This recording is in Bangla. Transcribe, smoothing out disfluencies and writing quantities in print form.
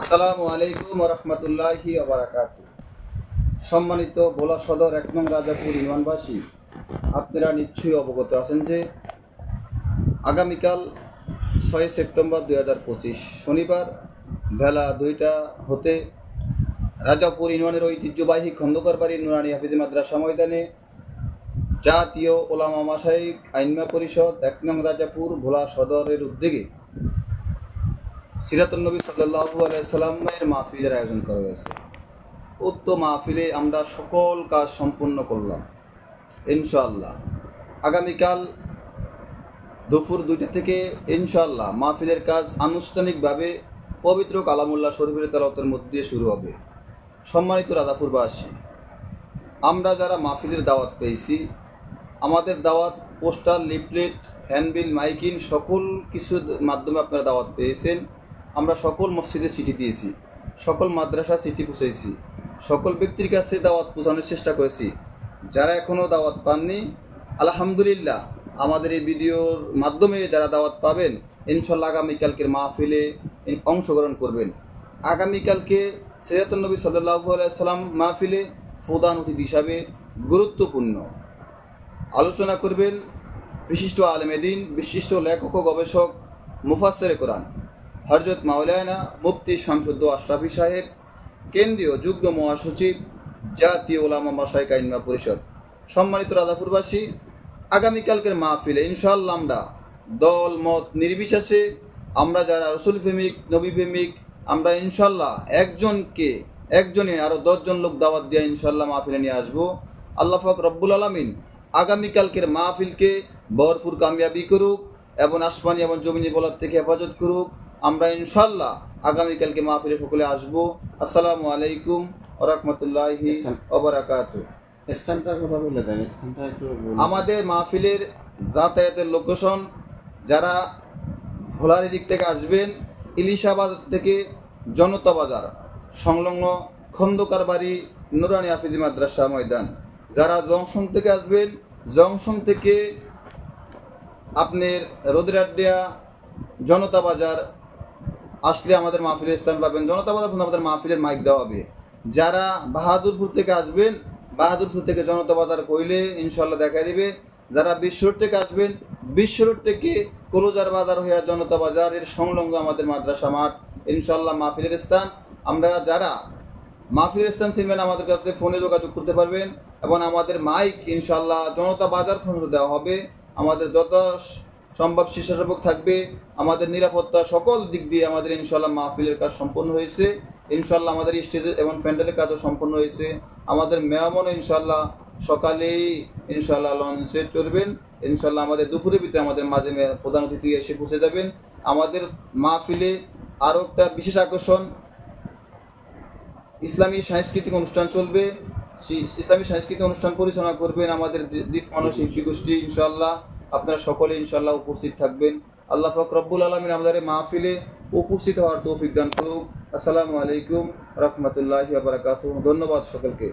আসসালামু আলাইকুম ওয়া রাহমাতুল্লাহি ওয়া বারাকাতুহু। সম্মানিত ভোলা সদর ১ নং রাজাপুর ইউনিয়নবাসী, আপনারা নিশ্চয়ই অবগত আছেন যে আগামীকাল ৬ সেপ্টেম্বর ২০২৫ শনিবার বেলা ২টা হতে রাজাপুর ইউনিয়নের ঐতিহ্যবাহী খন্দকার বাড়ির নুরানি হাফিজি মাদ্রাসা ময়দানে জাতীয় ওলামা মাশায়েখ আইনমা পরিষদ ১ নং রাজাপুর ভোলা সদরের উদ্যোগে সিরাতুন নবী সাল্লাল্লাহু আলাইহি সাল্লামের মাহফিলের আয়োজন করা হয়েছে। উক্ত মাহফিলে আমরা সকল কাজ সম্পূর্ণ করলাম ইনশাআল্লাহ। আগামীকাল দুপুর ২টা থেকে ইনশাআল্লাহ মাহফিলের কাজ আনুষ্ঠানিকভাবে পবিত্র কালামুল্লাহ শরীফের তেলাওয়াতের মধ্যে দিয়ে শুরু হবে। সম্মানিত রাজাপুরবাসী, আমরা যারা মাহফিলের দাওয়াত পেয়েছি, আমাদের দাওয়াত পোস্টার, লিফলেট, হ্যান্ডবিল, মাইকিং সকল কিছুর মাধ্যমে আপনারা দাওয়াত পেয়েছেন। আমরা সকল মসজিদে চিঠি দিয়েছি, সকল মাদ্রাসা চিঠি পৌঁছেছি, সকল ব্যক্তির কাছে দাওয়াত পৌঁছানোর চেষ্টা করেছি। যারা এখনও দাওয়াত পাননি, আলহামদুলিল্লাহ আমাদের এই ভিডিওর মাধ্যমে যারা দাওয়াত পাবেন ইনশাআল্লাহ আগামীকালকের মাহফিলে অংশগ্রহণ করবেন। আগামীকালকে সিরাতুন নবী সাল্লাল্লাহু আলাইহি সাল্লাম মাহফিলে প্রধান অতিথি হিসাবে গুরুত্বপূর্ণ আলোচনা করবেন বিশিষ্ট আলেমে দ্বীন, বিশিষ্ট লেখক ও গবেষক, মুফাসসিরে কোরআন হযরত মাওলানা মুফতি শামসুদ্দো আশরাফী সাহেব, কেন্দ্রীয় যুগ্ম মহাসচিব, জাতীয় ওলামা মাশায়েখ আইনমা পরিষদ। সম্মানিত রাজাপুরবাসী, আগামীকালকের মাহফিলে ইনশাআল্লাহ আমরা দল মত নির্বিশেষে আমরা যারা রসুল প্রেমিক, নবী প্রেমিক, আমরা ইনশাআল্লাহ একজনে আরও 10 জন লোক দাওয়াত দিয়ে ইনশাআল্লাহ মাহফিলে নিয়ে আসবো। আল্লাহ পাক রব্বুল আলামিন আগামীকালকের মাহফিলকে ভরপুর কামিয়াবি করুক এবং আসমানি এবং জমিনি বলার থেকে হেফাজত করুক। আমরা ইনশাআল্লাহ আগামীকালকে মাহফিলে সকলে আসবো। আসসালামু আলাইকুম ওয়া রাহমাতুল্লাহি ওয়া বারাকাতুহু। স্থানটার কথা বলে দেন, স্থানটা একটু বলুন। আমাদের মাহফিলের যাতায়াতের লোকেশন, যারা ভোলার দিক থেকে আসবেন, ইলিশাবাদ থেকে জনতা বাজার সংলগ্ন খন্দকার বাড়ি নুরানি হাফিজি মাদ্রাসা ময়দান। যারা জংশন থেকে আসবেন, জংশন থেকে আপনার রোদরাডিয়া জনতা বাজার আসলে আমাদের মাহফিলের স্থান পাবেন। জনতা বাজার পর্যন্ত আমাদের মাহফিলের মাইক দেওয়া হবে। যারা বাহাদুরপুর থেকে আসবেন, বাহাদুরপুর থেকে জনতা বাজার কইলে ইনশাআল্লাহ দেখা দিবে। যারা বিশ্ব রোড থেকে আসবেন, বিশ্ব রোড থেকে কলোজার বাজার হইয়া জনতা বাজারের সংলগ্ন আমাদের মাদ্রাসা মাঠ ইনশাআল্লাহ মাহফিলের স্থান। আমরা যারা মাহফিলের স্থান চিনবেন আমাদের কাছে ফোনে যোগাযোগ করতে পারবেন এবং আমাদের মাইক ইনশাআল্লাহ জনতা বাজার পর্যন্ত দেওয়া হবে। আমাদের যত সম্ভব স্বেচ্ছাসেবক থাকবে, আমাদের নিরাপত্তা সকল দিক দিয়ে আমাদের ইনশাআল্লাহ মাহফিলের কাজ সম্পন্ন হয়েছে। ইনশাআল্লাহ আমাদের স্টেজে এবং প্যান্ডেলের কাজও সম্পন্ন হয়েছে। আমাদের মেহমানও ইনশাআল্লাহ সকালেই ইনশাআল্লাহ লঞ্চে চড়বেন। ইনশাআল্লাহ আমাদের দুপুরের ভিতরে আমাদের মাঝে প্রধান অতিথি এসে পৌঁছে যাবেন। আমাদের মাহফিলে আরও একটা বিশেষ আকর্ষণ, ইসলামী সাংস্কৃতিক অনুষ্ঠান চলবে। ইসলামী সাংস্কৃতিক অনুষ্ঠান পরিচালনা করবেন আমাদের দীপমালা শিল্পী গোষ্ঠী। ইনশাআল্লাহ আপনারা সকলে ইনশাআল্লাহ উপস্থিত থাকবেন। আল্লাহ পাক রব্বুল আলামিন আমাদের মাহফিলে উপস্থিত হওয়ার তৌফিক দান করুক। আসসালামু আলাইকুম ওয়া রাহমাতুল্লাহি ওয়া বারাকাতুহু। ধন্যবাদ সকলকে।